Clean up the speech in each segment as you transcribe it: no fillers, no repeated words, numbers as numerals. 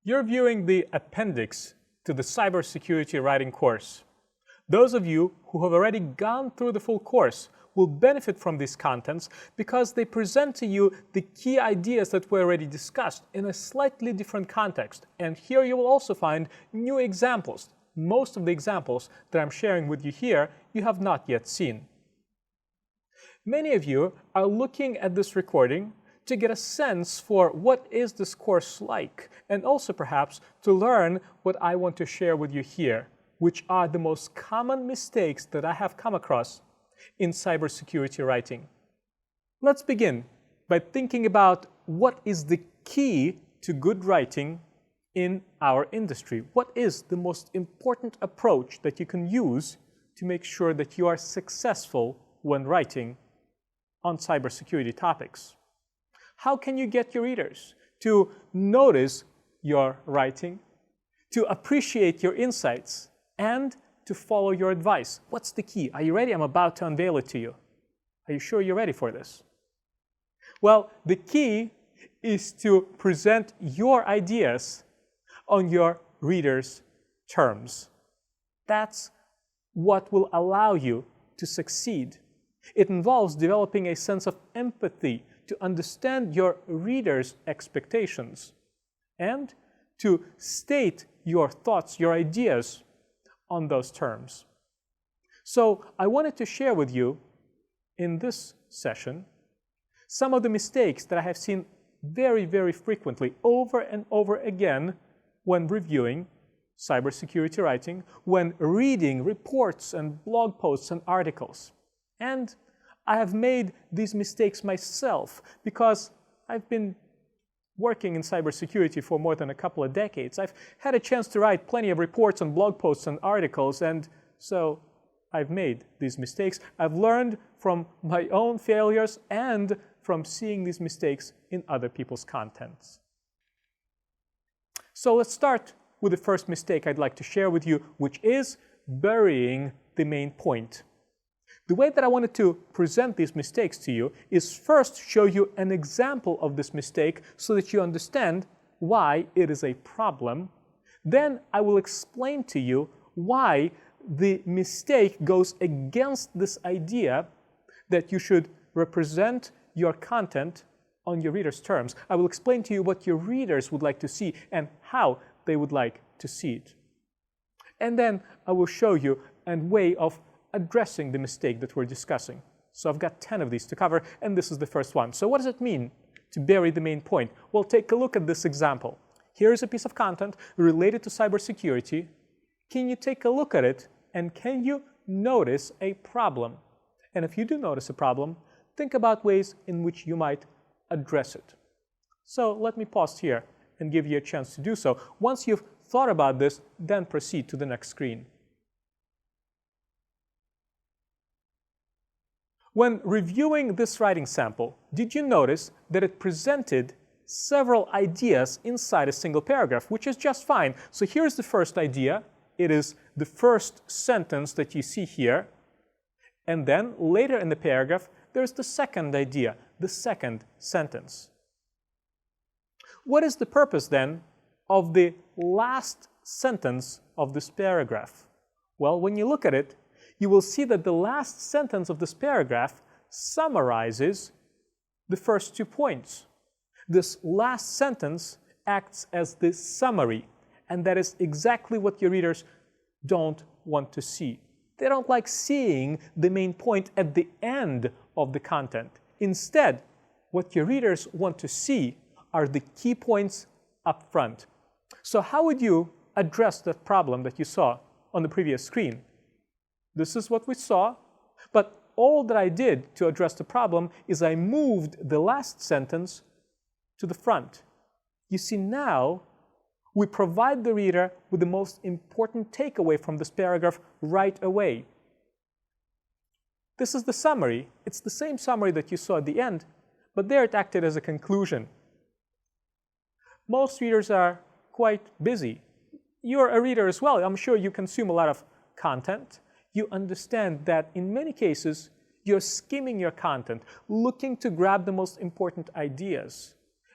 You're viewing the appendix to the Cybersecurity Writing course. Those of you who have already gone through the full course will benefit from these contents because they present to you the key ideas that were already discussed in a slightly different context. And here you will also find new examples. Most of the examples that I'm sharing with you here, you have not yet seen. Many of you are looking at this recording to get a sense for what is this course like, and also perhaps to learn what I want to share with you here, which are the most common mistakes that I have come across in cybersecurity writing. Let's begin by thinking about what is the key to good writing in our industry. What is the most important approach that you can use to make sure that you are successful when writing on cybersecurity topics? How can you get your readers to notice your writing, to appreciate your insights, and to follow your advice? What's the key? Are you ready? I'm about to unveil it to you. Are you sure you're ready for this? Well, the key is to present your ideas on your readers' terms. That's what will allow you to succeed. It involves developing a sense of empathy to understand your readers' expectations and to state your thoughts, your ideas on those terms. So I wanted to share with you in this session some of the mistakes that I have seen very, very frequently over and over again when reviewing cybersecurity writing, when reading reports and blog posts and articles. And I have made these mistakes myself because I've been working in cybersecurity for more than a couple of decades. I've had a chance to write plenty of reports and blog posts and articles, and so I've made these mistakes. I've learned from my own failures and from seeing these mistakes in other people's contents. So let's start with the first mistake I'd like to share with you, which is burying the main point. The way that I wanted to present these mistakes to you is first show you an example of this mistake so that you understand why it is a problem. Then I will explain to you why the mistake goes against this idea that you should represent your content on your readers' terms. I will explain to you what your readers would like to see and how they would like to see it. And then I will show you a way of addressing the mistake that we're discussing. So I've got 10 of these to cover, and this is the first one. So what does it mean to bury the main point? Well, take a look at this example. Here is a piece of content related to cybersecurity. Can you take a look at it, and can you notice a problem? And if you do notice a problem, think about ways in which you might address it. So let me pause here and give you a chance to do so. Once you've thought about this, then proceed to the next screen. When reviewing this writing sample, did you notice that it presented several ideas inside a single paragraph, which is just fine. So here's the first idea. It is the first sentence that you see here. And then later in the paragraph, there's the second idea, the second sentence. What is the purpose then of the last sentence of this paragraph? Well, when you look at it, you will see that the last sentence of this paragraph summarizes the first 2 points. This last sentence acts as the summary, and that is exactly what your readers don't want to see. They don't like seeing the main point at the end of the content. Instead, what your readers want to see are the key points up front. So how would you address that problem that you saw on the previous screen? This is what we saw, but all that I did to address the problem is I moved the last sentence to the front. You see, now we provide the reader with the most important takeaway from this paragraph right away. This is the summary. It's the same summary that you saw at the end, but there it acted as a conclusion. Most readers are quite busy. You're a reader as well. I'm sure you consume a lot of content. You understand that in many cases, you're skimming your content, looking to grab the most important ideas.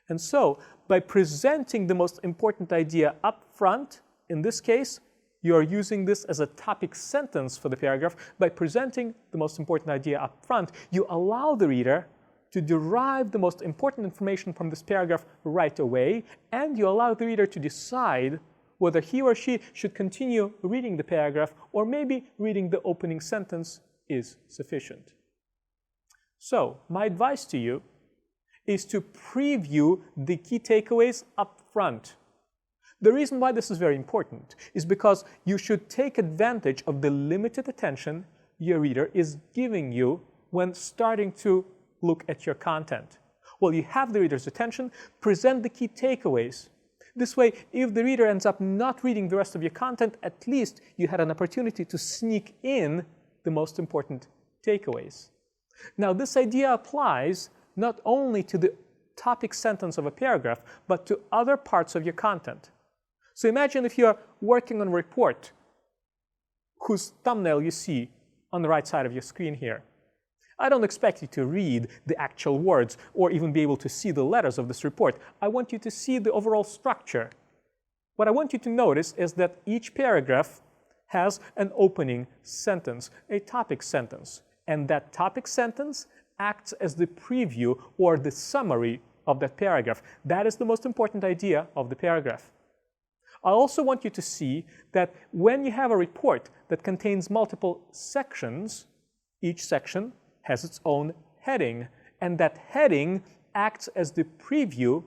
And so, by presenting the most important idea up front, in this case, you are using this as a topic sentence for the paragraph. By presenting the most important idea up front, you allow the reader to derive the most important information from this paragraph right away, and you allow the reader to decide whether he or she should continue reading the paragraph or maybe reading the opening sentence is sufficient. So, my advice to you is to preview the key takeaways up front. The reason why this is very important is because you should take advantage of the limited attention your reader is giving you when starting to look at your content. While you have the reader's attention, present the key takeaways. This way, if the reader ends up not reading the rest of your content, at least you had an opportunity to sneak in the most important takeaways. Now, this idea applies not only to the topic sentence of a paragraph, but to other parts of your content. So imagine if you're working on a report whose thumbnail you see on the right side of your screen here. I don't expect you to read the actual words or even be able to see the letters of this report. I want you to see the overall structure. What I want you to notice is that each paragraph has an opening sentence, a topic sentence. And that topic sentence acts as the preview or the summary of that paragraph. That is the most important idea of the paragraph. I also want you to see that when you have a report that contains multiple sections, each section has its own heading, and that heading acts as the preview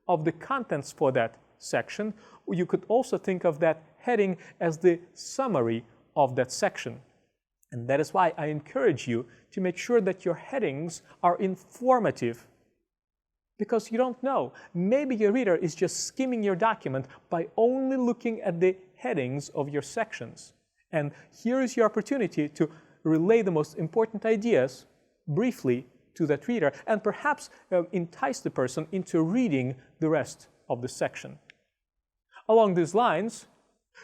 of the contents for that section. Or you could also think of that heading as the summary of that section. And that is why I encourage you to make sure that your headings are informative. Because you don't know, maybe your reader is just skimming your document by only looking at the headings of your sections. And here is your opportunity to relay the most important ideas briefly to that reader and perhaps entice the person into reading the rest of the section. Along these lines,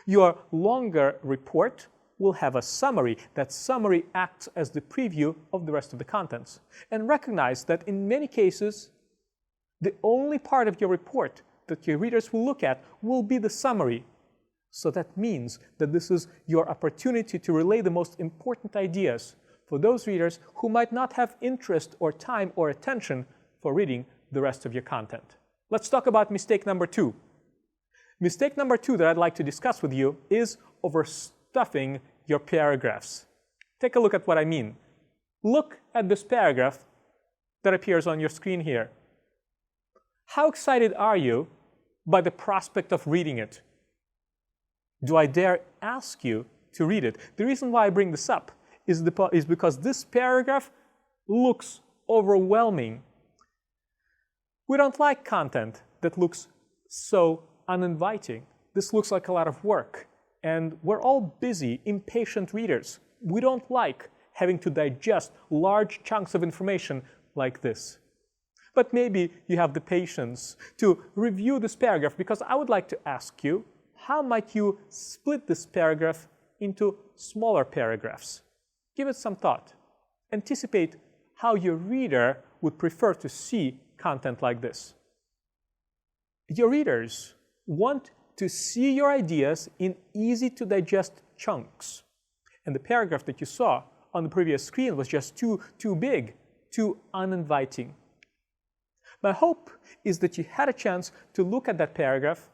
your longer report will have a summary. That summary acts as the preview of the rest of the contents. And recognize that in many cases, the only part of your report that your readers will look at will be the summary. So that means that this is your opportunity to relay the most important ideas for those readers who might not have interest or time or attention for reading the rest of your content. Let's talk about mistake number 2. Mistake number 2 that I'd like to discuss with you is overstuffing your paragraphs. Take a look at what I mean. Look at this paragraph that appears on your screen here. How excited are you by the prospect of reading it? Do I dare ask you to read it? The reason why I bring this up is because this paragraph looks overwhelming. We don't like content that looks so uninviting. This looks like a lot of work. And we're all busy, impatient readers. We don't like having to digest large chunks of information like this. But maybe you have the patience to review this paragraph, because I would like to ask you, how might you split this paragraph into smaller paragraphs? Give it some thought. Anticipate how your reader would prefer to see content like this. Your readers want to see your ideas in easy-to-digest chunks. And the paragraph that you saw on the previous screen was just too big, too uninviting. My hope is that you had a chance to look at that paragraph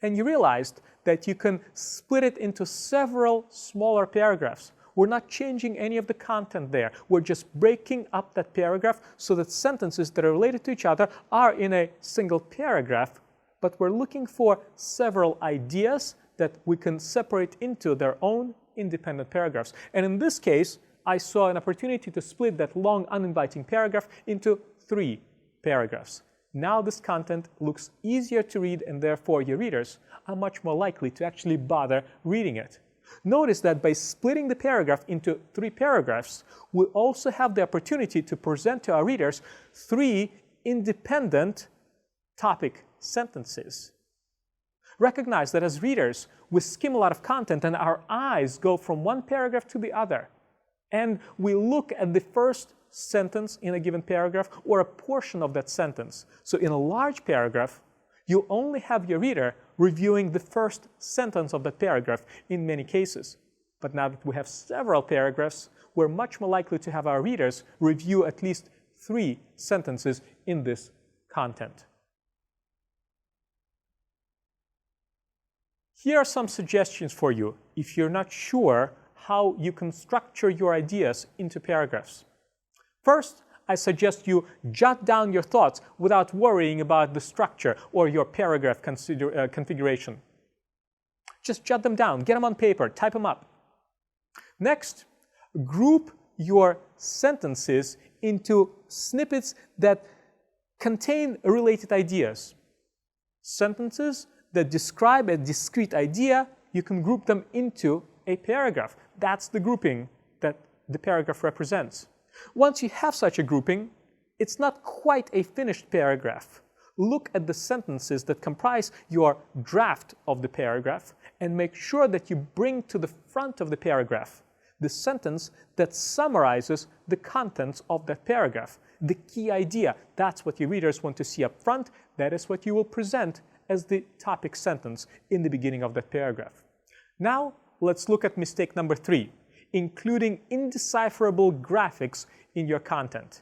and you realized that you can split it into several smaller paragraphs. We're not changing any of the content there. We're just breaking up that paragraph so that sentences that are related to each other are in a single paragraph, but we're looking for several ideas that we can separate into their own independent paragraphs. And in this case, I saw an opportunity to split that long, uninviting paragraph into 3 paragraphs. Now this content looks easier to read, and therefore your readers are much more likely to actually bother reading it. Notice that by splitting the paragraph into 3 paragraphs, we also have the opportunity to present to our readers 3 independent topic sentences. Recognize that as readers, we skim a lot of content and our eyes go from one paragraph to the other. And we look at the first sentence in a given paragraph or a portion of that sentence. So in a large paragraph, you only have your reader reviewing the first sentence of that paragraph in many cases. But now that we have several paragraphs, we're much more likely to have our readers review at least 3 sentences in this content. Here are some suggestions for you if you're not sure how you can structure your ideas into paragraphs. First, I suggest you jot down your thoughts without worrying about the structure or your paragraph configuration. Just jot them down, get them on paper, type them up. Next, group your sentences into snippets that contain related ideas. Sentences that describe a discrete idea, you can group them into a paragraph. That's the grouping that the paragraph represents. Once you have such a grouping, it's not quite a finished paragraph. Look at the sentences that comprise your draft of the paragraph and make sure that you bring to the front of the paragraph the sentence that summarizes the contents of that paragraph. The key idea, that's what your readers want to see up front. That is what you will present as the topic sentence in the beginning of that paragraph. Now, let's look at mistake number 3, including indecipherable graphics in your content.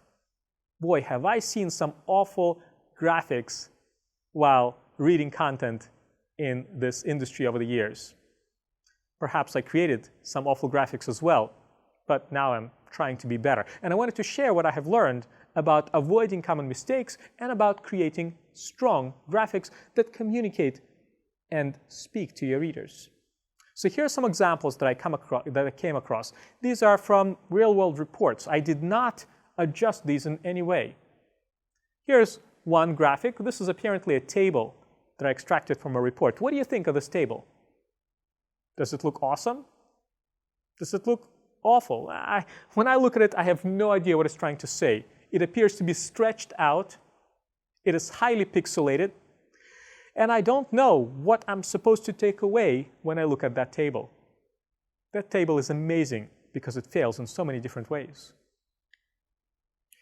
Boy, have I seen some awful graphics while reading content in this industry over the years. Perhaps I created some awful graphics as well, but now I'm trying to be better. And I wanted to share what I have learned about avoiding common mistakes and about creating strong graphics that communicate and speak to your readers. So here are some examples that I came across. These are from real-world reports. I did not adjust these in any way. Here's one graphic. This is apparently a table that I extracted from a report. What do you think of this table? Does it look awesome? Does it look awful? When I look at it, I have no idea what it's trying to say. It appears to be stretched out. It is highly pixelated. And I don't know what I'm supposed to take away when I look at that table. That table is amazing because it fails in so many different ways.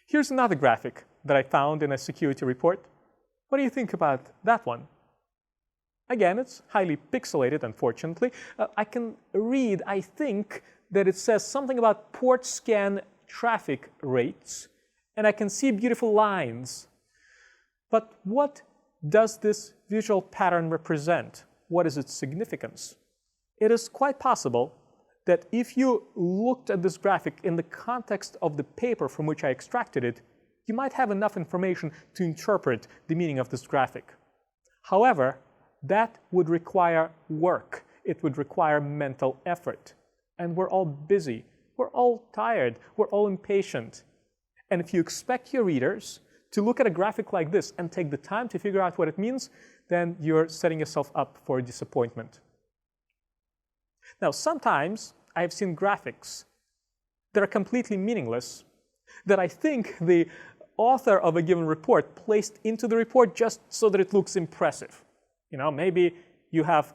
Here's another graphic that I found in a security report. What do you think about that one? Again, it's highly pixelated, unfortunately. I can read, I think, that it says something about port scan traffic rates, and I can see beautiful lines. But what does this visual pattern represent? What is its significance? It is quite possible that if you looked at this graphic in the context of the paper from which I extracted it, you might have enough information to interpret the meaning of this graphic. However, that would require work. It would require mental effort. And we're all busy. We're all tired. We're all impatient. And if you expect your readers to look at a graphic like this and take the time to figure out what it means, then you're setting yourself up for disappointment. Now, sometimes I have seen graphics that are completely meaningless that I think the author of a given report placed into the report just so that it looks impressive. You know, maybe you have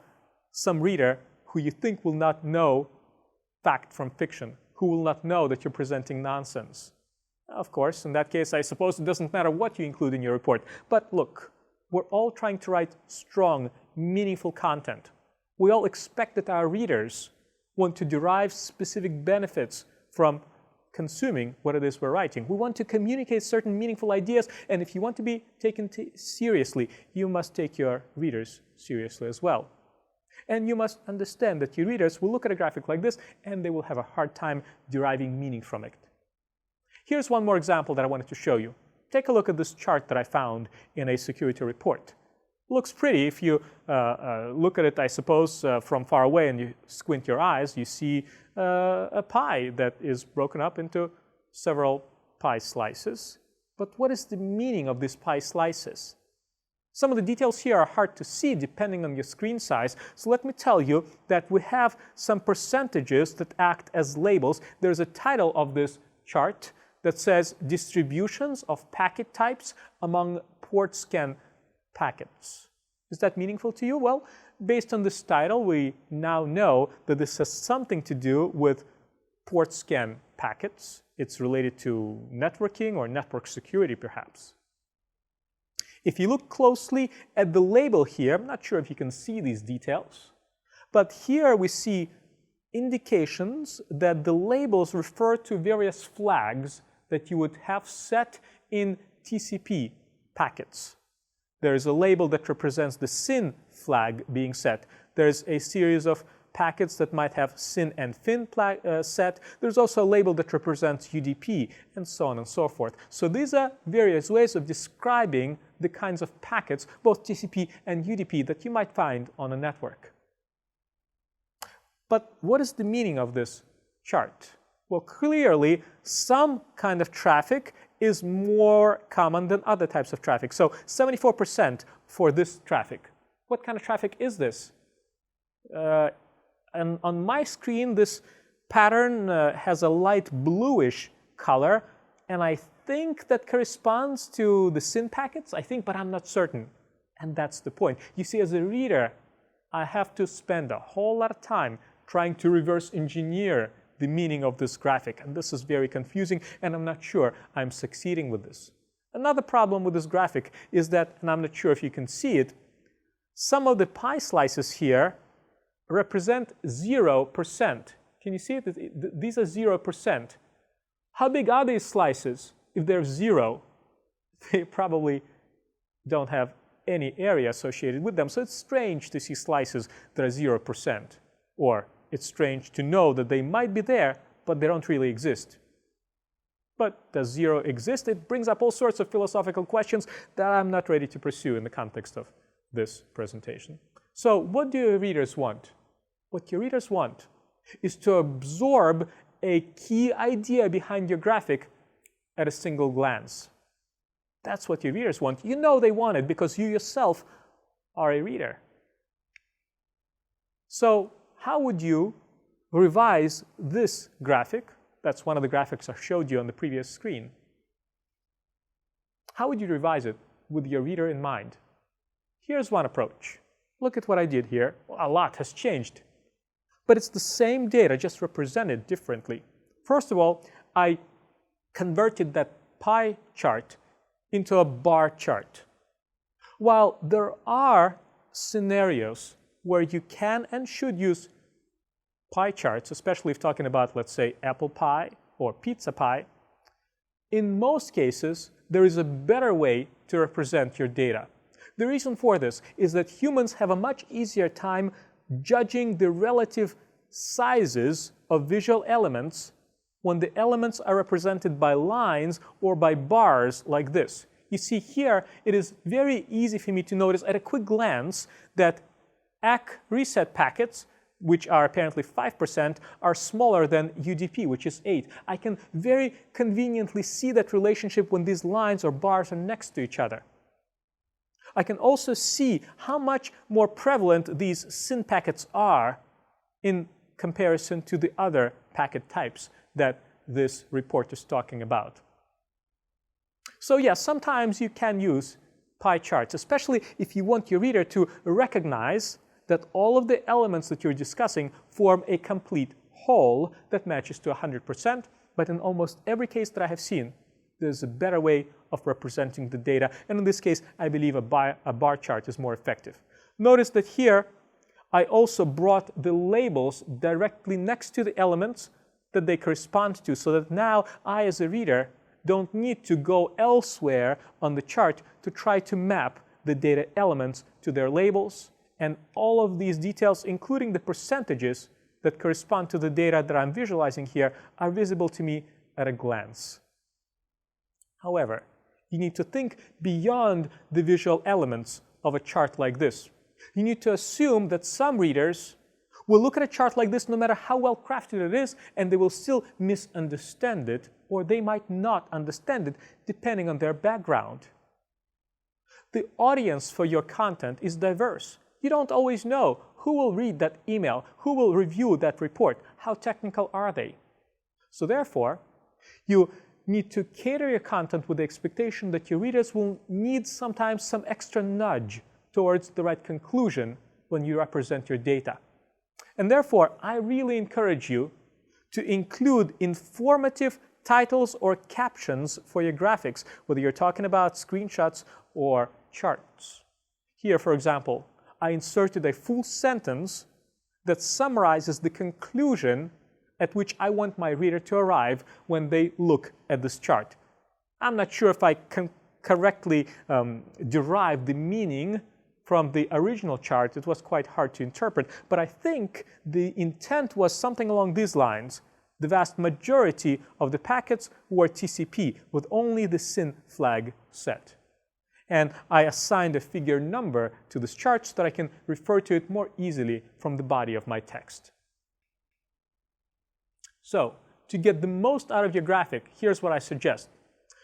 some reader who you think will not know fact from fiction, who will not know that you're presenting nonsense. Of course, in that case, I suppose it doesn't matter what you include in your report. But look, we're all trying to write strong, meaningful content. We all expect that our readers want to derive specific benefits from consuming what it is we're writing. We want to communicate certain meaningful ideas, and if you want to be taken seriously, you must take your readers seriously as well. And you must understand that your readers will look at a graphic like this, and they will have a hard time deriving meaning from it. Here's one more example that I wanted to show you. Take a look at this chart that I found in a security report. It looks pretty if you look at it, I suppose, from far away and you squint your eyes, you see a pie that is broken up into several pie slices. But what is the meaning of these pie slices? Some of the details here are hard to see depending on your screen size, so let me tell you that we have some percentages that act as labels. There's a title of this chart that says distributions of packet types among port scan packets. Is that meaningful to you? Well, based on this title, we now know that this has something to do with port scan packets. it's related to networking or network security, perhaps. If you look closely at the label here, I'm not sure if you can see these details, but here we see indications that the labels refer to various flags that you would have set in TCP packets. There is a label that represents the SYN flag being set. There's a series of packets that might have SYN and FIN set. There's also a label that represents UDP, and so on and so forth. So these are various ways of describing the kinds of packets, both TCP and UDP, that you might find on a network. But what is the meaning of this chart? Well, clearly, some kind of traffic is more common than other types of traffic. So 74% for this traffic. What kind of traffic is this? And on my screen, this pattern has a light bluish color, and I think that corresponds to the SYN packets, I think, but I'm not certain. And that's the point. You see, as a reader, I have to spend a whole lot of time trying to reverse engineer the meaning of this graphic, and this is very confusing, and I'm not sure I'm succeeding with this. Another problem with this graphic is that, and I'm not sure if you can see it, some of the pie slices here represent 0%. Can you see it? These are 0%. How big are these slices? If they're 0, they probably don't have any area associated with them. So it's strange to see slices that are 0%. Or it's strange to know that they might be there, but they don't really exist. But does 0 exist? It brings up all sorts of philosophical questions that I'm not ready to pursue in the context of this presentation. So what do your readers want? What your readers want is to absorb a key idea behind your graphic at a single glance. That's what your readers want. You know they want it because you yourself are a reader. So how would you revise this graphic? That's one of the graphics I showed you on the previous screen. How would you revise it with your reader in mind? Here's one approach. Look at what I did here. Well, a lot has changed. But it's the same data, just represented differently. First of all, I converted that pie chart into a bar chart. While there are scenarios where you can and should use pie charts, especially if talking about, let's say, apple pie or pizza pie, in most cases, there is a better way to represent your data. The reason for this is that humans have a much easier time judging the relative sizes of visual elements when the elements are represented by lines or by bars like this. You see here, it is very easy for me to notice at a quick glance that ACK reset packets, which are apparently 5%, are smaller than UDP, which is 8. I can very conveniently see that relationship when these lines or bars are next to each other. I can also see how much more prevalent these SYN packets are in comparison to the other packet types that this report is talking about. So yes, sometimes you can use pie charts, especially if you want your reader to recognize that all of the elements that you're discussing form a complete whole that matches to 100%, but in almost every case that I have seen, there's a better way of representing the data, and in this case, I believe a bar chart is more effective. Notice that here, I also brought the labels directly next to the elements that they correspond to, so that now I, as a reader, don't need to go elsewhere on the chart to try to map the data elements to their labels, and all of these details, including the percentages that correspond to the data that I'm visualizing here, are visible to me at a glance. However, you need to think beyond the visual elements of a chart like this. You need to assume that some readers will look at a chart like this no matter how well crafted it is, and they will still misunderstand it, or they might not understand it depending on their background. The audience for your content is diverse. You don't always know who will read that email, who will review that report, how technical are they. So therefore, you need to cater your content with the expectation that your readers will need sometimes some extra nudge towards the right conclusion when you represent your data. And therefore, I really encourage you to include informative titles or captions for your graphics, whether you're talking about screenshots or charts. Here, for example, I inserted a full sentence that summarizes the conclusion at which I want my reader to arrive when they look at this chart. I'm not sure if I can correctly derive the meaning from the original chart. It was quite hard to interpret, but I think the intent was something along these lines. The vast majority of the packets were TCP with only the SYN flag set. And I assigned a figure number to this chart so that I can refer to it more easily from the body of my text. So, to get the most out of your graphic, here's what I suggest.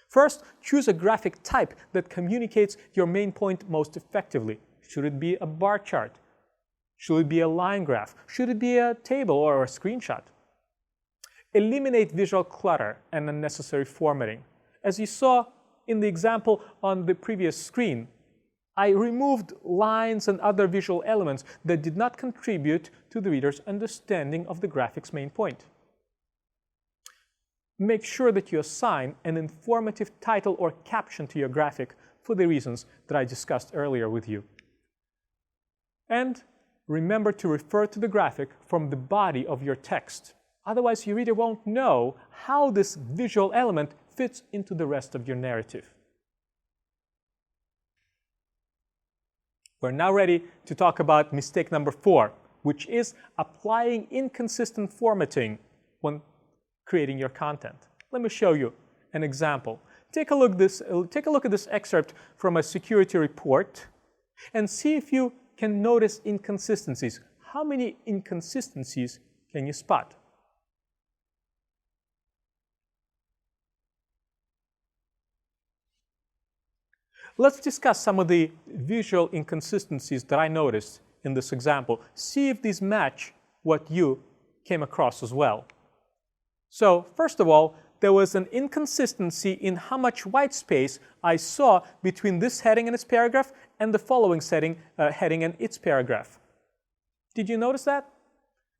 First, choose a graphic type that communicates your main point most effectively. Should it be a bar chart? Should it be a line graph? Should it be a table or a screenshot? Eliminate visual clutter and unnecessary formatting. As you saw in the example on the previous screen, I removed lines and other visual elements that did not contribute to the reader's understanding of the graphic's main point. Make sure that you assign an informative title or caption to your graphic for the reasons that I discussed earlier with you. And remember to refer to the graphic from the body of your text. Otherwise, your reader won't know how this visual element fits into the rest of your narrative. We're now ready to talk about mistake number 4, which is applying inconsistent formatting when creating your content. Let me show you an example. Take a look at this excerpt from a security report and see if you can notice inconsistencies. How many inconsistencies can you spot? Let's discuss some of the visual inconsistencies that I noticed in this example. See if these match what you came across as well. So, first of all, there was an inconsistency in how much white space I saw between this heading and its paragraph and the following heading and its paragraph. Did you notice that?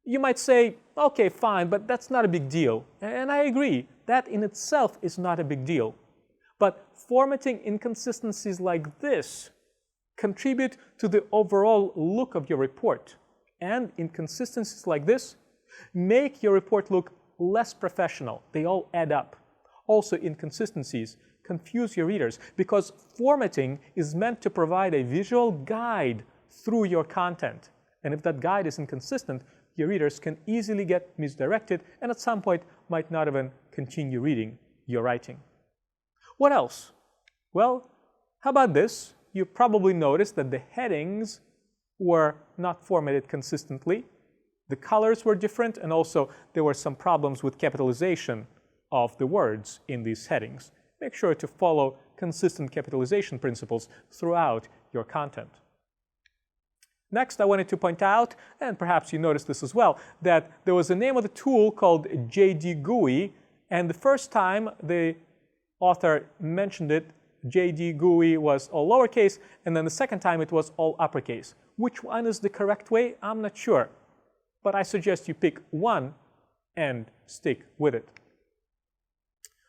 You might say, okay, fine, but that's not a big deal. And I agree, that in itself is not a big deal. But formatting inconsistencies like this contribute to the overall look of your report. And inconsistencies like this make your report look less professional. They all add up. Also, inconsistencies confuse your readers because formatting is meant to provide a visual guide through your content. And if that guide is inconsistent, your readers can easily get misdirected and at some point might not even continue reading your writing. What else? Well, how about this? You probably noticed that the headings were not formatted consistently. The colors were different, and also there were some problems with capitalization of the words in these headings. Make sure to follow consistent capitalization principles throughout your content. Next, I wanted to point out, and perhaps you noticed this as well, that there was a name of the tool called JD-GUI, and the first time the author mentioned it, JD-GUI was all lowercase, and then the second time it was all uppercase. Which one is the correct way? I'm not sure. But I suggest you pick one and stick with it.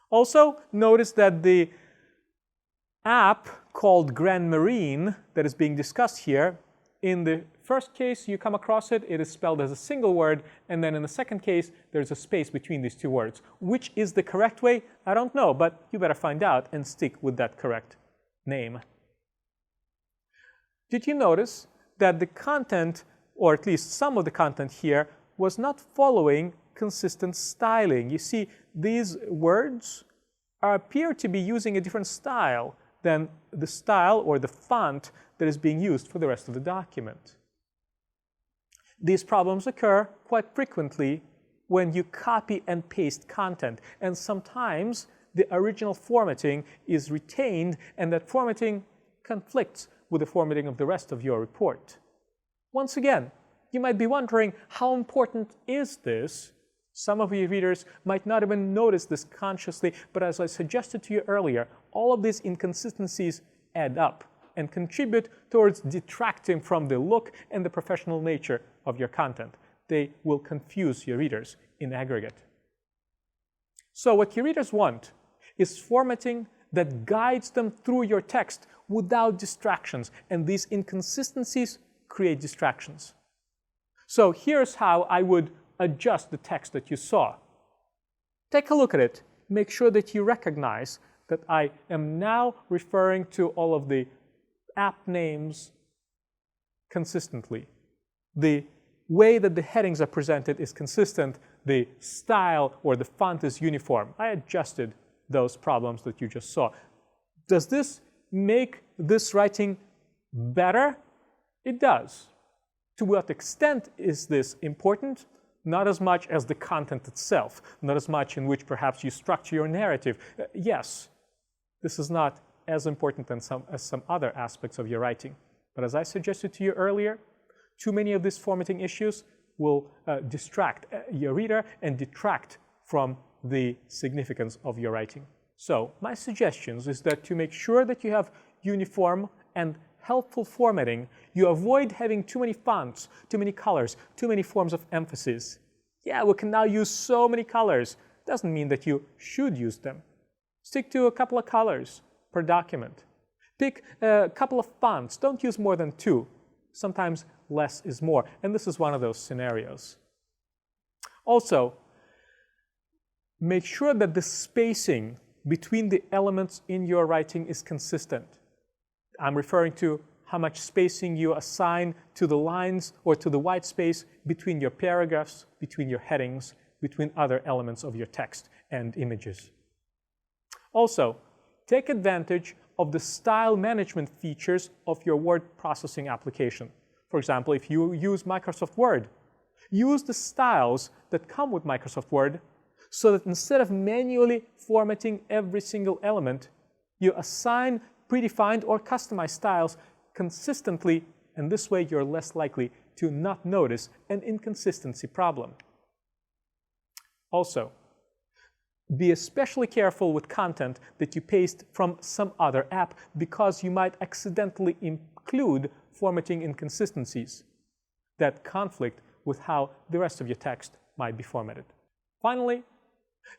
Also, notice that the app called Grand Marine that is being discussed here, in the first case you come across it, it is spelled as a single word, and then in the second case there's a space between these two words. Which is the correct way? I don't know, but you better find out and stick with that correct name. Did you notice that the content, or at least some of the content here, was not following consistent styling? You see, these words appear to be using a different style than the style or the font that is being used for the rest of the document. These problems occur quite frequently when you copy and paste content, and sometimes the original formatting is retained and that formatting conflicts with the formatting of the rest of your report. Once again, you might be wondering, how important is this? Some of your readers might not even notice this consciously, but as I suggested to you earlier, all of these inconsistencies add up and contribute towards detracting from the look and the professional nature of your content. They will confuse your readers in aggregate. So what your readers want is formatting that guides them through your text without distractions, and these inconsistencies create distractions. So here's how I would adjust the text that you saw. Take a look at it. Make sure that you recognize that I am now referring to all of the app names consistently. The way that the headings are presented is consistent. The style or the font is uniform. I adjusted those problems that you just saw. Does this make this writing better? It does. To what extent is this important? Not as much as the content itself, not as much in which perhaps you structure your narrative. Yes, this is not as important as some other aspects of your writing. But as I suggested to you earlier, too many of these formatting issues will distract your reader and detract from the significance of your writing. So my suggestions is that to make sure that you have uniform and helpful formatting, you avoid having too many fonts, too many colors, too many forms of emphasis. Yeah, we can now use so many colors. Doesn't mean that you should use them. Stick to a couple of colors per document. Pick a couple of fonts. Don't use more than 2. Sometimes less is more, and this is one of those scenarios. Also, make sure that the spacing between the elements in your writing is consistent. I'm referring to how much spacing you assign to the lines or to the white space between your paragraphs, between your headings, between other elements of your text and images. Also, take advantage of the style management features of your word processing application. For example, if you use Microsoft Word, use the styles that come with Microsoft Word so that instead of manually formatting every single element, you assign predefined or customized styles consistently, and this way you're less likely to not notice an inconsistency problem. Also, be especially careful with content that you paste from some other app because you might accidentally include formatting inconsistencies that conflict with how the rest of your text might be formatted. Finally,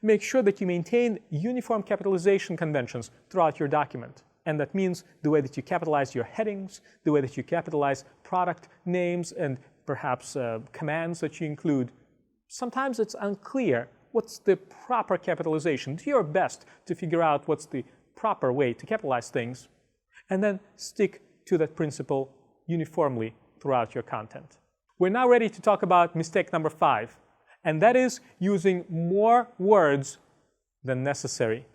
make sure that you maintain uniform capitalization conventions throughout your document. And that means the way that you capitalize your headings, the way that you capitalize product names, and perhaps commands that you include. Sometimes it's unclear what's the proper capitalization. Do your best to figure out what's the proper way to capitalize things, and then stick to that principle uniformly throughout your content. We're now ready to talk about mistake number 5, and that is using more words than necessary.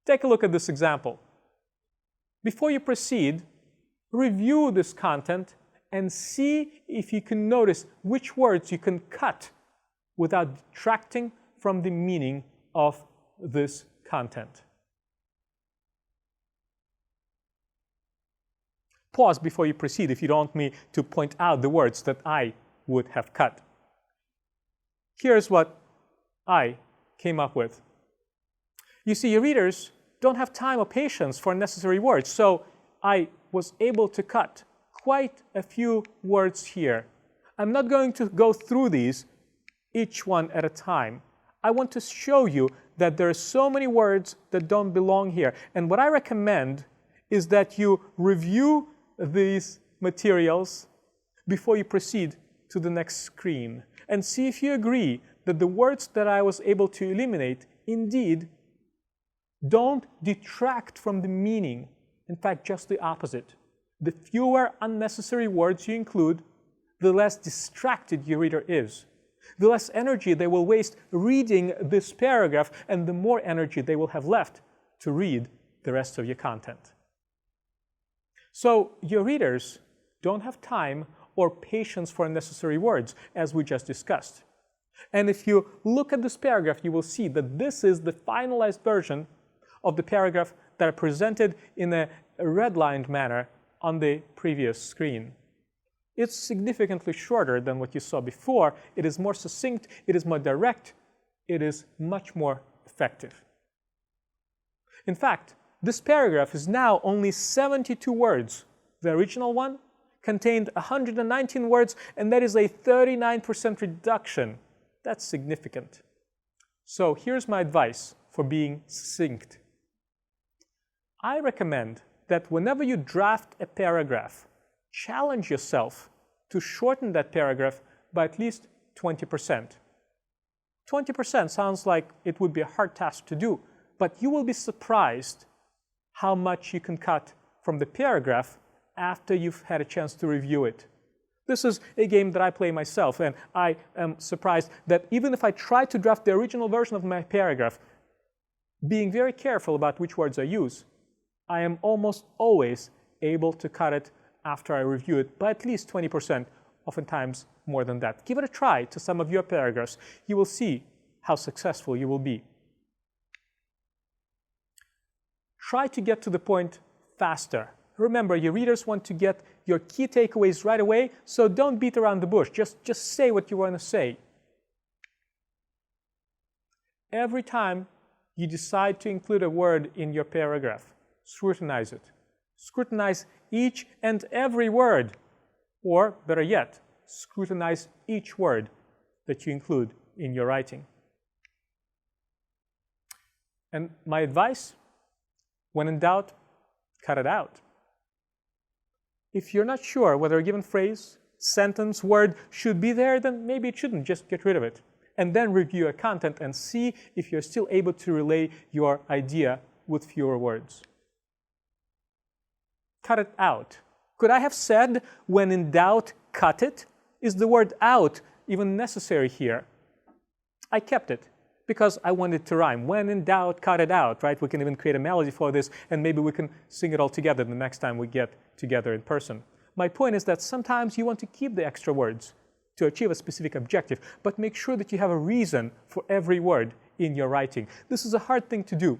Take a look at this example. Before you proceed, review this content and see if you can notice which words you can cut without detracting from the meaning of this content. Pause before you proceed if you don't want me to point out the words that I would have cut. Here's what I came up with. You see, your readers don't have time or patience for necessary words, so I was able to cut quite a few words here. I'm not going to go through these each one at a time. I want to show you that there are so many words that don't belong here. And what I recommend is that you review these materials before you proceed to the next screen and see if you agree that the words that I was able to eliminate indeed don't detract from the meaning. In fact, just the opposite. The fewer unnecessary words you include, the less distracted your reader is. The less energy they will waste reading this paragraph, and the more energy they will have left to read the rest of your content. So your readers don't have time or patience for unnecessary words, as we just discussed. And if you look at this paragraph, you will see that this is the finalized version of the paragraph that are presented in a redlined manner on the previous screen. It's significantly shorter than what you saw before. It is more succinct, it is more direct, it is much more effective. In fact, this paragraph is now only 72 words. The original one contained 119 words, and that is a 39% reduction. That's significant. So here's my advice for being succinct. I recommend that whenever you draft a paragraph, challenge yourself to shorten that paragraph by at least 20%. 20% sounds like it would be a hard task to do, but you will be surprised how much you can cut from the paragraph after you've had a chance to review it. This is a game that I play myself, and I am surprised that even if I try to draft the original version of my paragraph, being very careful about which words I use, I am almost always able to cut it after I review it by at least 20%, oftentimes more than that. Give it a try to some of your paragraphs. You will see how successful you will be. Try to get to the point faster. Remember, your readers want to get your key takeaways right away, so don't beat around the bush. Just say what you want to say. Every time you decide to include a word in your paragraph, scrutinize it. Scrutinize each and every word, or better yet, scrutinize each word that you include in your writing. And my advice, when in doubt, cut it out. If you're not sure whether a given phrase, sentence, word should be there, then maybe it shouldn't. Just get rid of it. And then review your content and see if you're still able to relay your idea with fewer words. Cut it out. Could I have said, when in doubt, cut it? Is the word out even necessary here? I kept it because I wanted to rhyme. When in doubt, cut it out, right? We can even create a melody for this, and maybe we can sing it all together the next time we get together in person. My point is that sometimes you want to keep the extra words to achieve a specific objective, but make sure that you have a reason for every word in your writing. This is a hard thing to do,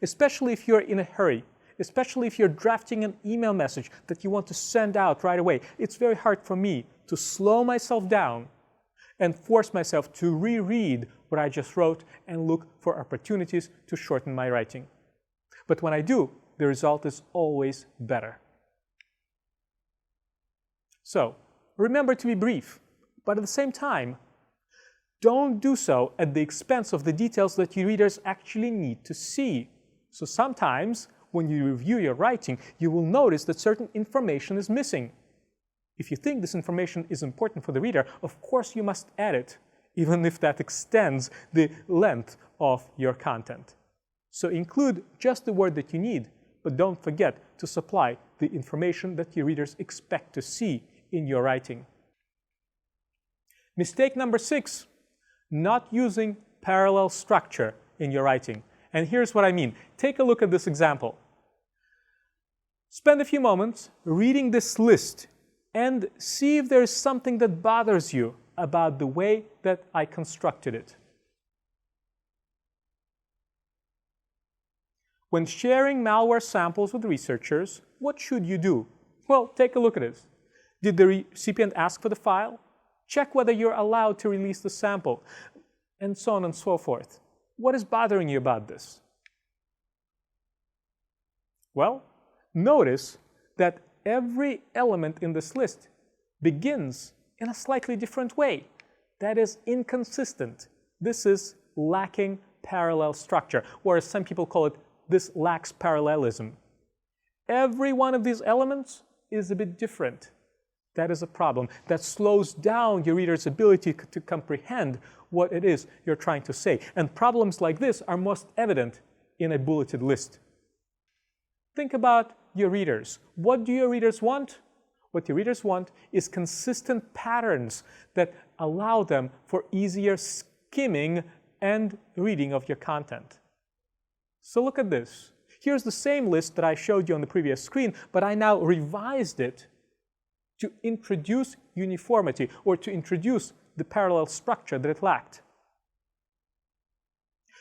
especially if you're in a hurry, especially if you're drafting an email message that you want to send out right away. It's very hard for me to slow myself down and force myself to reread what I just wrote and look for opportunities to shorten my writing. But when I do, the result is always better. So, remember to be brief, but at the same time, don't do so at the expense of the details that your readers actually need to see. So sometimes, when you review your writing, you will notice that certain information is missing. If you think this information is important for the reader, of course you must add it, even if that extends the length of your content. So include just the word that you need, but don't forget to supply the information that your readers expect to see in your writing. Mistake number 6, not using parallel structure in your writing. And here's what I mean. Take a look at this example. Spend a few moments reading this list and see if there is something that bothers you about the way that I constructed it. When sharing malware samples with researchers, what should you do? Well, take a look at this. Did the recipient ask for the file? Check whether you're allowed to release the sample, and so on and so forth. What is bothering you about this? Well, notice that every element in this list begins in a slightly different way. That is inconsistent. This is lacking parallel structure, or as some people call it, this lacks parallelism. Every one of these elements is a bit different. That is a problem. That slows down your reader's ability to comprehend what it is you're trying to say. And problems like this are most evident in a bulleted list. Think about your readers. What do your readers want? What your readers want is consistent patterns that allow them for easier skimming and reading of your content. So look at this. Here's the same list that I showed you on the previous screen, but I now revised it to introduce uniformity, or to introduce the parallel structure that it lacked.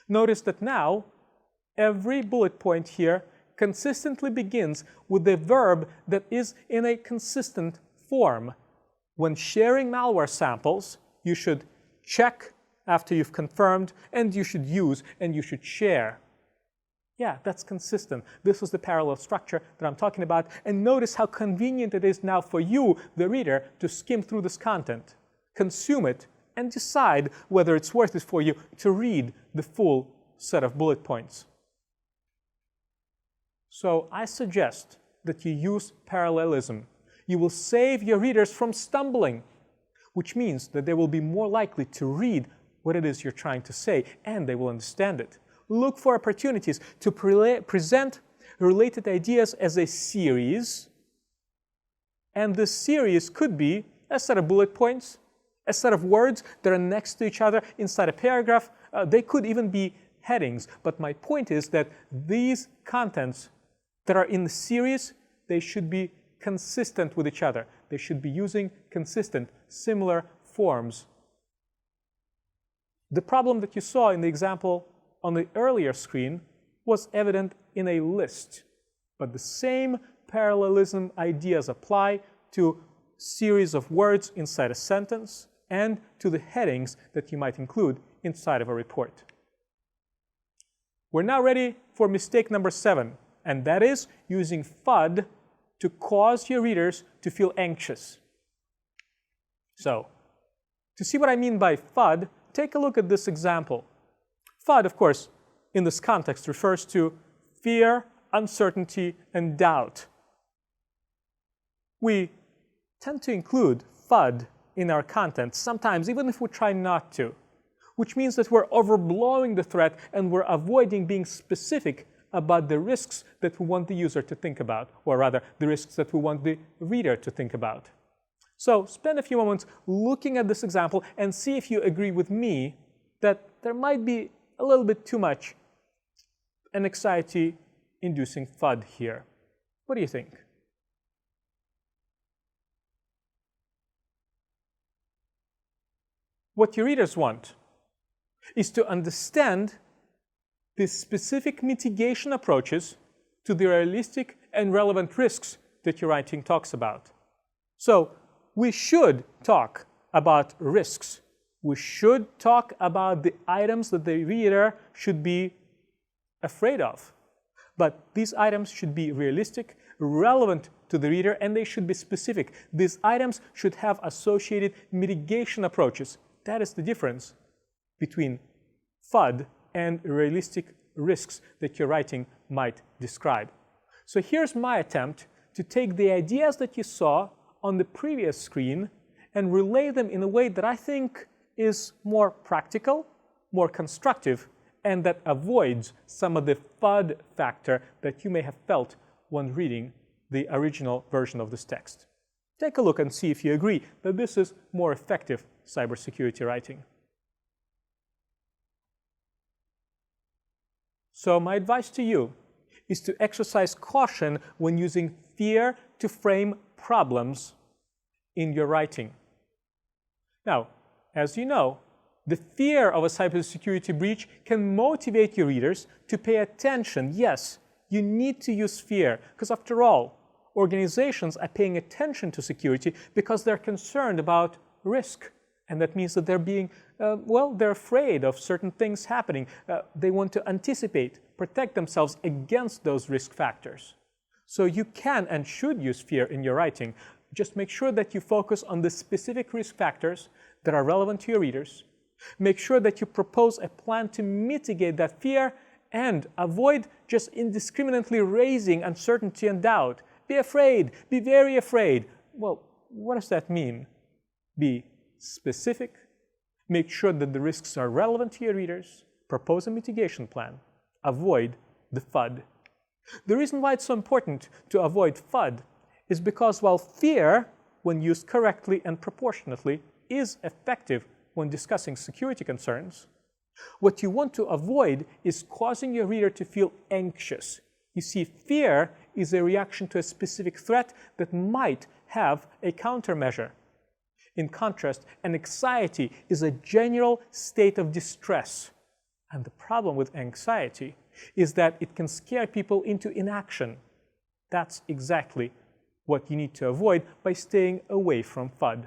Notice that now every bullet point here consistently begins with the verb that is in a consistent form. When sharing malware samples, you should check after you've confirmed, and you should use, and you should share. Yeah, that's consistent. This is the parallel structure that I'm talking about. And notice how convenient it is now for you, the reader, to skim through this content, consume it, and decide whether it's worth it for you to read the full set of bullet points. So I suggest that you use parallelism. You will save your readers from stumbling, which means that they will be more likely to read what it is you're trying to say, and they will understand it. Look for opportunities to present related ideas as a series, and this series could be a set of bullet points, a set of words that are next to each other inside a paragraph. They could even be headings, but my point is that these contents that are in the series, they should be consistent with each other. They should be using consistent, similar forms. The problem that you saw in the example on the earlier screen was evident in a list, but the same parallelism ideas apply to series of words inside a sentence and to the headings that you might include inside of a report. We're now ready for mistake number 7, and that is using FUD to cause your readers to feel anxious. So, to see what I mean by FUD, take a look at this example. FUD, of course, in this context refers to fear, uncertainty, and doubt. We tend to include FUD in our content, sometimes even if we try not to, which means that we're overblowing the threat and we're avoiding being specific about the risks that we want the user to think about, or rather, the risks that we want the reader to think about. So spend a few moments looking at this example and see if you agree with me that there might be a little bit too much an anxiety-inducing FUD here. What do you think? What your readers want is to understand the specific mitigation approaches to the realistic and relevant risks that your writing talks about. So we should talk about risks. We should talk about the items that the reader should be afraid of. But these items should be realistic, relevant to the reader, and they should be specific. These items should have associated mitigation approaches. That is the difference between FUD and realistic risks that your writing might describe. So here's my attempt to take the ideas that you saw on the previous screen and relay them in a way that I think is more practical, more constructive, and that avoids some of the FUD factor that you may have felt when reading the original version of this text. Take a look and see if you agree that this is more effective cybersecurity writing. So my advice to you is to exercise caution when using fear to frame problems in your writing. Now, as you know, the fear of a cybersecurity breach can motivate your readers to pay attention. Yes, you need to use fear, because after all, organizations are paying attention to security because they're concerned about risk. And that means that they're being, they're afraid of certain things happening. They want to anticipate, protect themselves against those risk factors. So you can and should use fear in your writing. Just make sure that you focus on the specific risk factors that are relevant to your readers. Make sure that you propose a plan to mitigate that fear and avoid just indiscriminately raising uncertainty and doubt. Be afraid, be very afraid. Well, what does that mean? Be specific, make sure that the risks are relevant to your readers, propose a mitigation plan, avoid the FUD. The reason why it's so important to avoid FUD is because while fear, when used correctly and proportionately, is effective when discussing security concerns, what you want to avoid is causing your reader to feel anxious. You see, fear is a reaction to a specific threat that might have a countermeasure. In contrast, an anxiety is a general state of distress. And the problem with anxiety is that it can scare people into inaction. That's exactly what you need to avoid by staying away from FUD.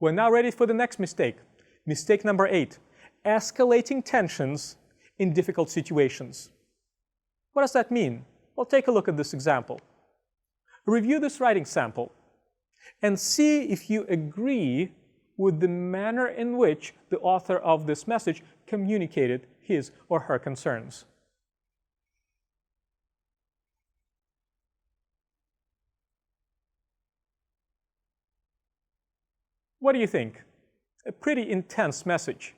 We're now ready for the next mistake. Mistake number 8, escalating tensions in difficult situations. What does that mean? Well, take a look at this example. Review this writing sample and see if you agree with the manner in which the author of this message communicated his or her concerns. What do you think? A pretty intense message.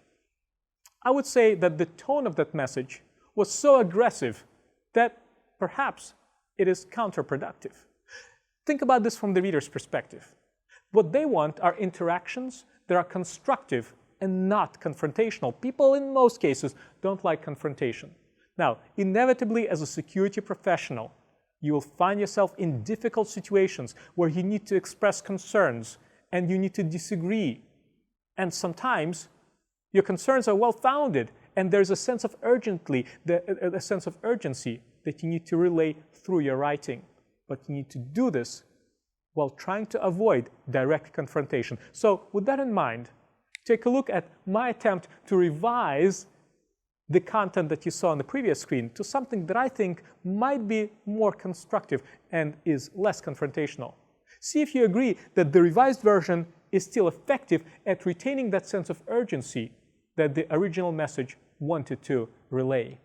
I would say that the tone of that message was so aggressive that perhaps it is counterproductive. Think about this from the reader's perspective. What they want are interactions that are constructive and not confrontational. People, in most cases, don't like confrontation. Now, inevitably, as a security professional, you will find yourself in difficult situations where you need to express concerns and you need to disagree. And sometimes your concerns are well-founded and there's a sense of urgency that you need to relay through your writing. But you need to do this while trying to avoid direct confrontation. So with that in mind, take a look at my attempt to revise the content that you saw on the previous screen to something that I think might be more constructive and is less confrontational. See if you agree that the revised version is still effective at retaining that sense of urgency that the original message wanted to relay.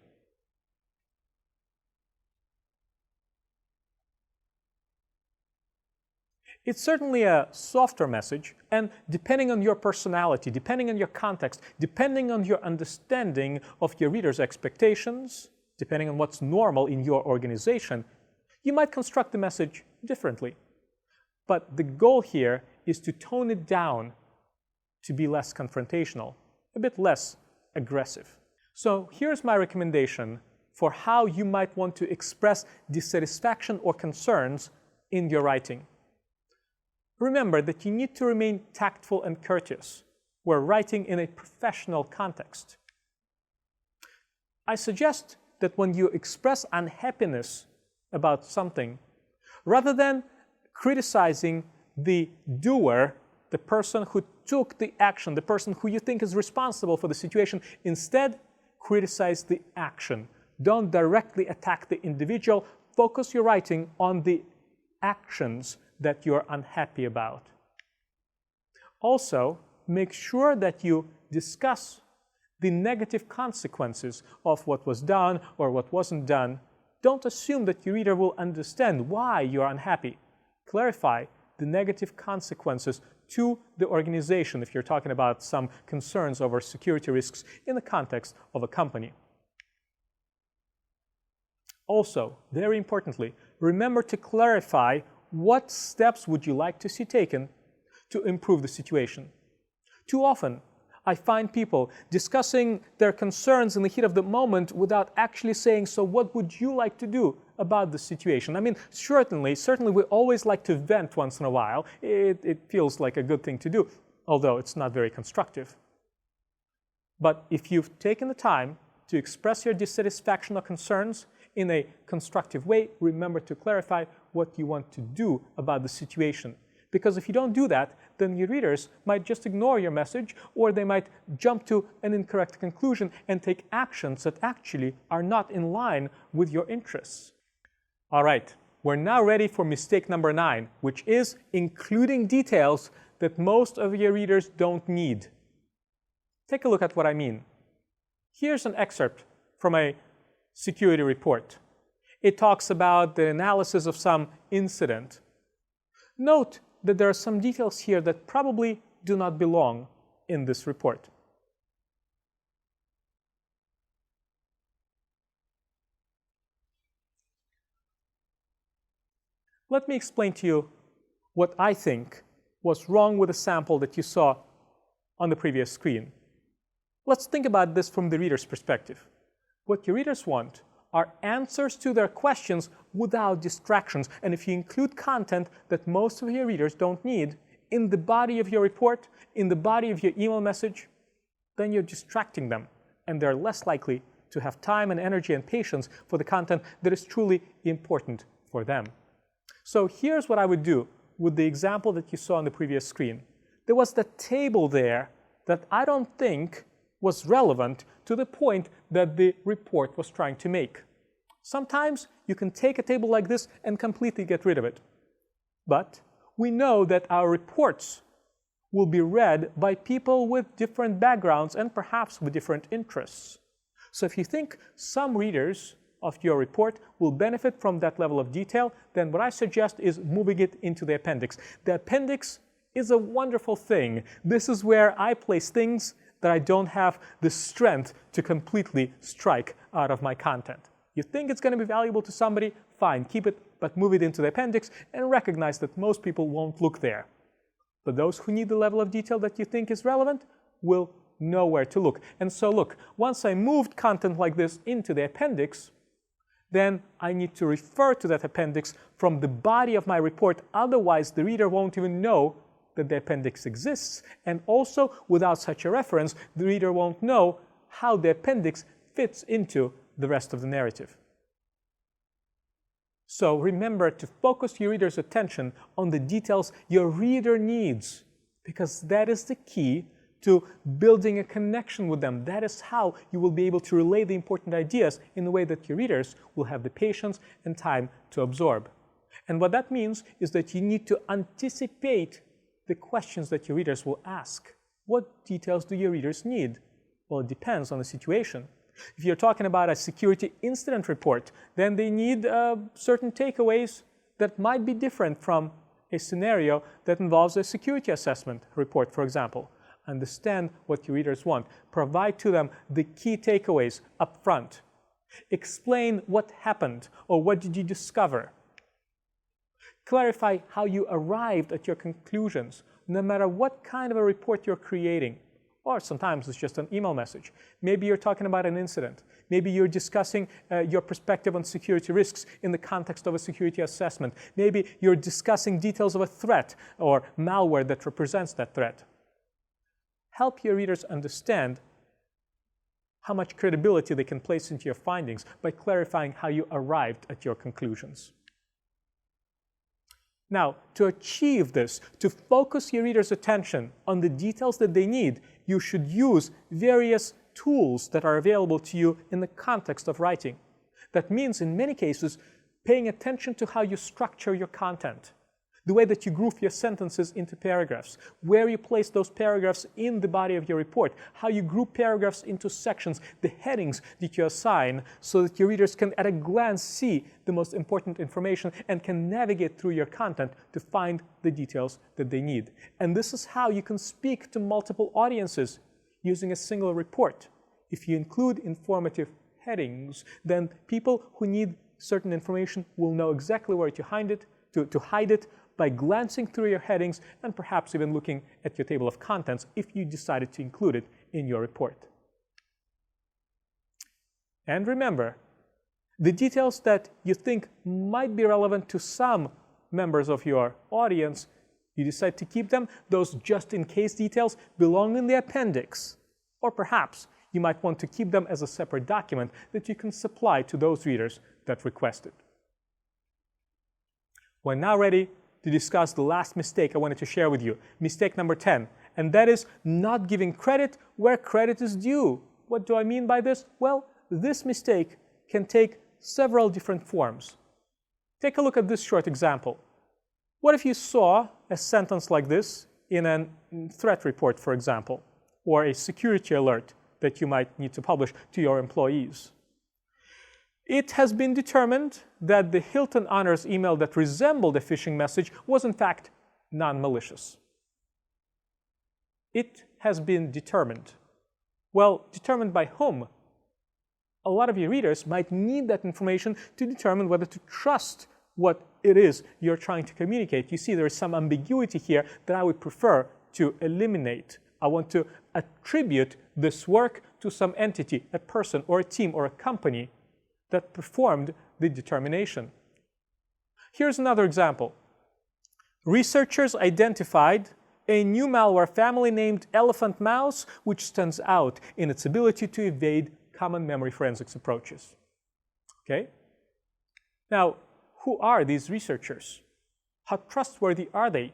It's certainly a softer message, and depending on your personality, depending on your context, depending on your understanding of your reader's expectations, depending on what's normal in your organization, you might construct the message differently. But the goal here is to tone it down to be less confrontational, a bit less aggressive. So here's my recommendation for how you might want to express dissatisfaction or concerns in your writing. Remember that you need to remain tactful and courteous. We're writing in a professional context. I suggest that when you express unhappiness about something, rather than criticizing the doer, the person who took the action, the person who you think is responsible for the situation, instead criticize the action. Don't directly attack the individual. Focus your writing on the actions that you're unhappy about. Also, make sure that you discuss the negative consequences of what was done or what wasn't done. Don't assume that your reader will understand why you're unhappy. Clarify the negative consequences to the organization if you're talking about some concerns over security risks in the context of a company. Also, very importantly, remember to clarify what steps would you like to see taken to improve the situation. Too often, I find people discussing their concerns in the heat of the moment without actually saying, so what would you like to do about the situation? I mean, certainly we always like to vent once in a while. It feels like a good thing to do, although it's not very constructive. But if you've taken the time to express your dissatisfaction or concerns in a constructive way, remember to clarify what you want to do about the situation. Because if you don't do that, then your readers might just ignore your message, or they might jump to an incorrect conclusion and take actions that actually are not in line with your interests. All right, we're now ready for mistake number 9, which is including details that most of your readers don't need. Take a look at what I mean. Here's an excerpt from a security report. It talks about the analysis of some incident. Note that there are some details here that probably do not belong in this report. Let me explain to you what I think was wrong with the sample that you saw on the previous screen. Let's think about this from the reader's perspective. What your readers want are answers to their questions without distractions. And if you include content that most of your readers don't need in the body of your report, in the body of your email message, then you're distracting them. And they're less likely to have time and energy and patience for the content that is truly important for them. So here's what I would do with the example that you saw on the previous screen. There was the table there that I don't think was relevant to the point that the report was trying to make. Sometimes you can take a table like this and completely get rid of it. But we know that our reports will be read by people with different backgrounds and perhaps with different interests. So if you think some readers of your report will benefit from that level of detail, then what I suggest is moving it into the appendix. The appendix is a wonderful thing. This is where I place things that I don't have the strength to completely strike out of my content. You think it's going to be valuable to somebody? Fine, keep it, but move it into the appendix and recognize that most people won't look there. But those who need the level of detail that you think is relevant will know where to look. And so look, once I moved content like this into the appendix, then I need to refer to that appendix from the body of my report. Otherwise, the reader won't even know that the appendix exists. And also, without such a reference, the reader won't know how the appendix fits into the rest of the narrative. So remember to focus your reader's attention on the details your reader needs, because that is the key to building a connection with them. That is how you will be able to relay the important ideas in a way that your readers will have the patience and time to absorb. And what that means is that you need to anticipate the questions that your readers will ask. What details do your readers need? Well, it depends on the situation. If you're talking about a security incident report, then they need certain takeaways that might be different from a scenario that involves a security assessment report, for example. Understand what your readers want. Provide to them the key takeaways up front. Explain what happened or what did you discover. Clarify how you arrived at your conclusions, no matter what kind of a report you're creating. Or sometimes it's just an email message. Maybe you're talking about an incident. Maybe you're discussing your perspective on security risks in the context of a security assessment. Maybe you're discussing details of a threat or malware that represents that threat. Help your readers understand how much credibility they can place into your findings by clarifying how you arrived at your conclusions. Now, to achieve this, to focus your readers' attention on the details that they need, you should use various tools that are available to you in the context of writing. That means, in many cases, paying attention to how you structure your content, the way that you group your sentences into paragraphs, where you place those paragraphs in the body of your report, how you group paragraphs into sections, the headings that you assign, so that your readers can at a glance see the most important information and can navigate through your content to find the details that they need. And this is how you can speak to multiple audiences using a single report. If you include informative headings, then people who need certain information will know exactly where to hide it by glancing through your headings and perhaps even looking at your table of contents if you decided to include it in your report. And remember, the details that you think might be relevant to some members of your audience, you decide to keep them. Those just-in-case details belong in the appendix. Or perhaps you might want to keep them as a separate document that you can supply to those readers that request it. We're now ready to discuss the last mistake I wanted to share with you, mistake number 10, and that is not giving credit where credit is due. What do I mean by this? Well, this mistake can take several different forms. Take a look at this short example. What if you saw a sentence like this in a threat report, for example, or a security alert that you might need to publish to your employees? It has been determined that the Hilton Honors email that resembled a phishing message was in fact non-malicious. It has been determined. Well, determined by whom? A lot of your readers might need that information to determine whether to trust what it is you're trying to communicate. You see, there is some ambiguity here that I would prefer to eliminate. I want to attribute this work to some entity, a person or a team or a company that performed the determination. Here's another example. Researchers identified a new malware family named Elephant Mouse, which stands out in its ability to evade common memory forensics approaches. Okay? Now, who are these researchers? How trustworthy are they?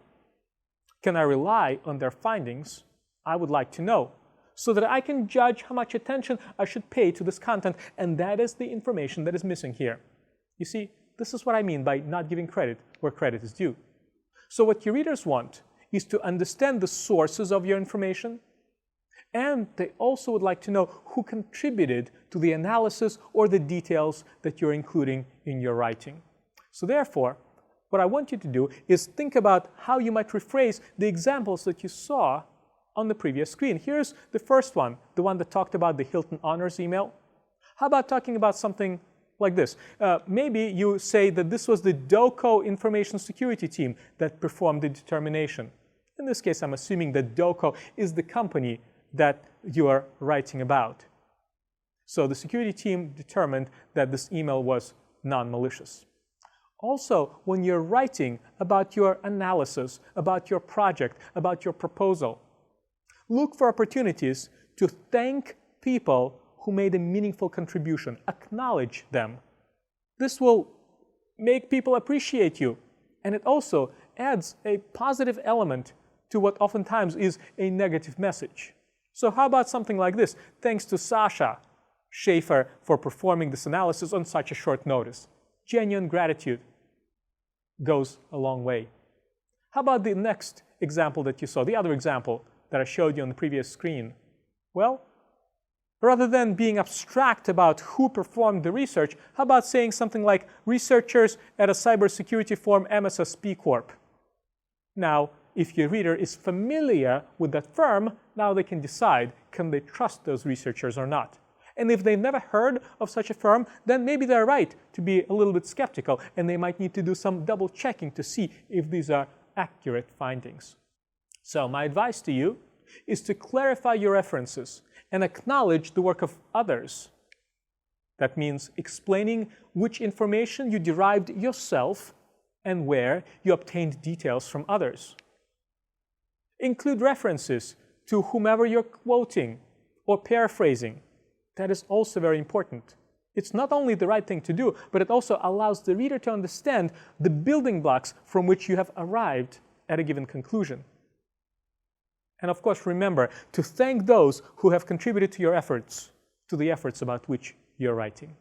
Can I rely on their findings? I would like to know, so that I can judge how much attention I should pay to this content, and that is the information that is missing here. You see, this is what I mean by not giving credit where credit is due. So what your readers want is to understand the sources of your information, and they also would like to know who contributed to the analysis or the details that you're including in your writing. So therefore, what I want you to do is think about how you might rephrase the examples that you saw on the previous screen. Here's the first one, the one that talked about the Hilton Honors email. How about talking about something like this? Maybe you say that this was the DOCO information security team that performed the determination. In this case, I'm assuming that DOCO is the company that you are writing about. So the security team determined that this email was non-malicious. Also, when you're writing about your analysis, about your project, about your proposal, look for opportunities to thank people who made a meaningful contribution. Acknowledge them. This will make people appreciate you, and it also adds a positive element to what oftentimes is a negative message. So how about something like this? Thanks to Sasha Schaefer for performing this analysis on such a short notice. Genuine gratitude goes a long way. How about the next example that you saw, the other example that I showed you on the previous screen? Well, rather than being abstract about who performed the research, how about saying something like researchers at a cybersecurity firm MSSP Corp? Now, if your reader is familiar with that firm, now they can decide, can they trust those researchers or not? And if they've never heard of such a firm, then maybe they're right to be a little bit skeptical, and they might need to do some double checking to see if these are accurate findings. So my advice to you is to clarify your references and acknowledge the work of others. That means explaining which information you derived yourself and where you obtained details from others. Include references to whomever you're quoting or paraphrasing. That is also very important. It's not only the right thing to do, but it also allows the reader to understand the building blocks from which you have arrived at a given conclusion. And of course, remember to thank those who have contributed to your efforts, to the efforts about which you're writing.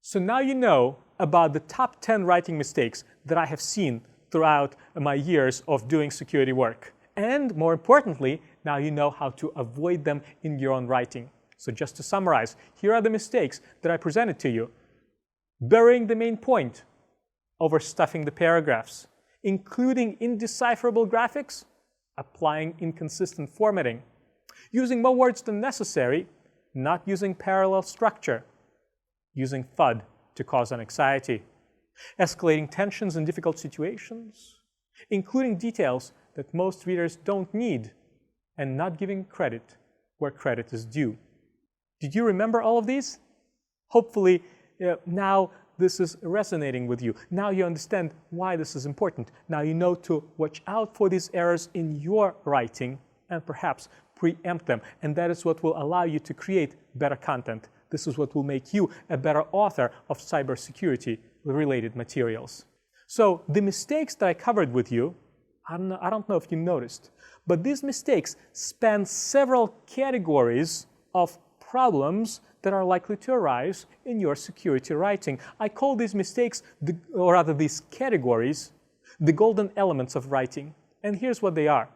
So now you know about the top 10 writing mistakes that I have seen throughout my years of doing security work. And more importantly, now you know how to avoid them in your own writing. So just to summarize, here are the mistakes that I presented to you. Burying the main point, overstuffing the paragraphs, including indecipherable graphics, applying inconsistent formatting, using more words than necessary, not using parallel structure, using FUD to cause anxiety, escalating tensions in difficult situations, including details that most readers don't need, and not giving credit where credit is due. Did you remember all of these? Hopefully, now this is resonating with you. Now you understand why this is important. Now you know to watch out for these errors in your writing and perhaps preempt them. And that is what will allow you to create better content. This is what will make you a better author of cybersecurity-related materials. So the mistakes that I covered with you, I don't know if you noticed, but these mistakes span several categories of problems that are likely to arise in your security writing. I call these mistakes, or rather these categories, the golden elements of writing. And here's what they are.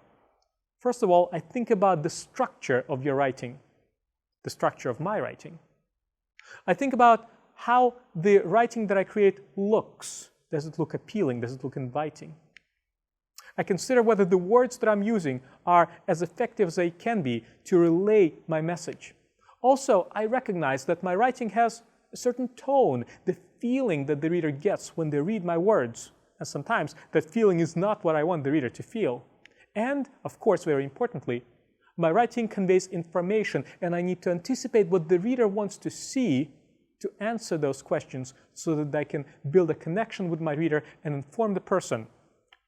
First of all, I think about the structure of your writing, the structure of my writing. I think about how the writing that I create looks. Does it look appealing? Does it look inviting? I consider whether the words that I'm using are as effective as they can be to relay my message. Also, I recognize that my writing has a certain tone, the feeling that the reader gets when they read my words. And sometimes that feeling is not what I want the reader to feel. And, of course, very importantly, my writing conveys information, and I need to anticipate what the reader wants to see to answer those questions so that I can build a connection with my reader and inform the person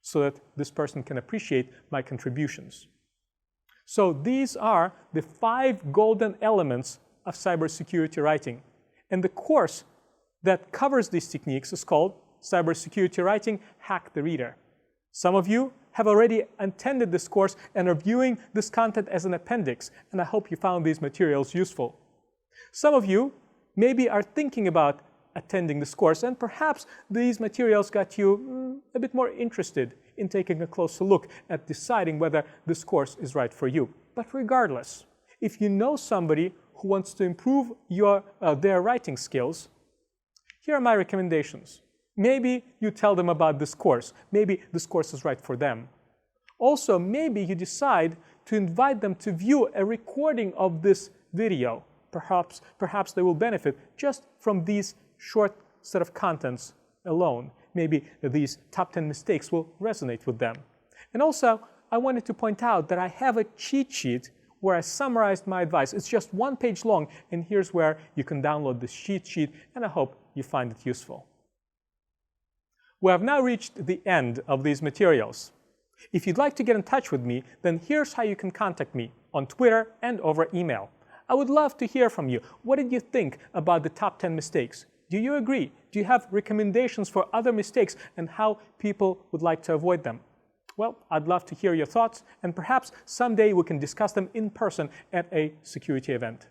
so that this person can appreciate my contributions. So these are the 5 golden elements of cybersecurity writing. And the course that covers these techniques is called Cybersecurity Writing, Hack the Reader. Some of you have already attended this course and are viewing this content as an appendix, and I hope you found these materials useful. Some of you maybe are thinking about attending this course, and perhaps these materials got you a bit more interested in taking a closer look at deciding whether this course is right for you. But regardless, if you know somebody who wants to improve their writing skills, here are my recommendations. Maybe you tell them about this course. Maybe this course is right for them. Also, maybe you decide to invite them to view a recording of this video. Perhaps they will benefit just from these short set of contents alone. Maybe these top 10 mistakes will resonate with them. And also, I wanted to point out that I have a cheat sheet where I summarized my advice. It's just 1 page long, and here's where you can download this cheat sheet, and I hope you find it useful. We have now reached the end of these materials. If you'd like to get in touch with me, then here's how you can contact me on Twitter and over email. I would love to hear from you. What did you think about the top 10 mistakes? Do you agree? Do you have recommendations for other mistakes and how people would like to avoid them? Well, I'd love to hear your thoughts, and perhaps someday we can discuss them in person at a security event.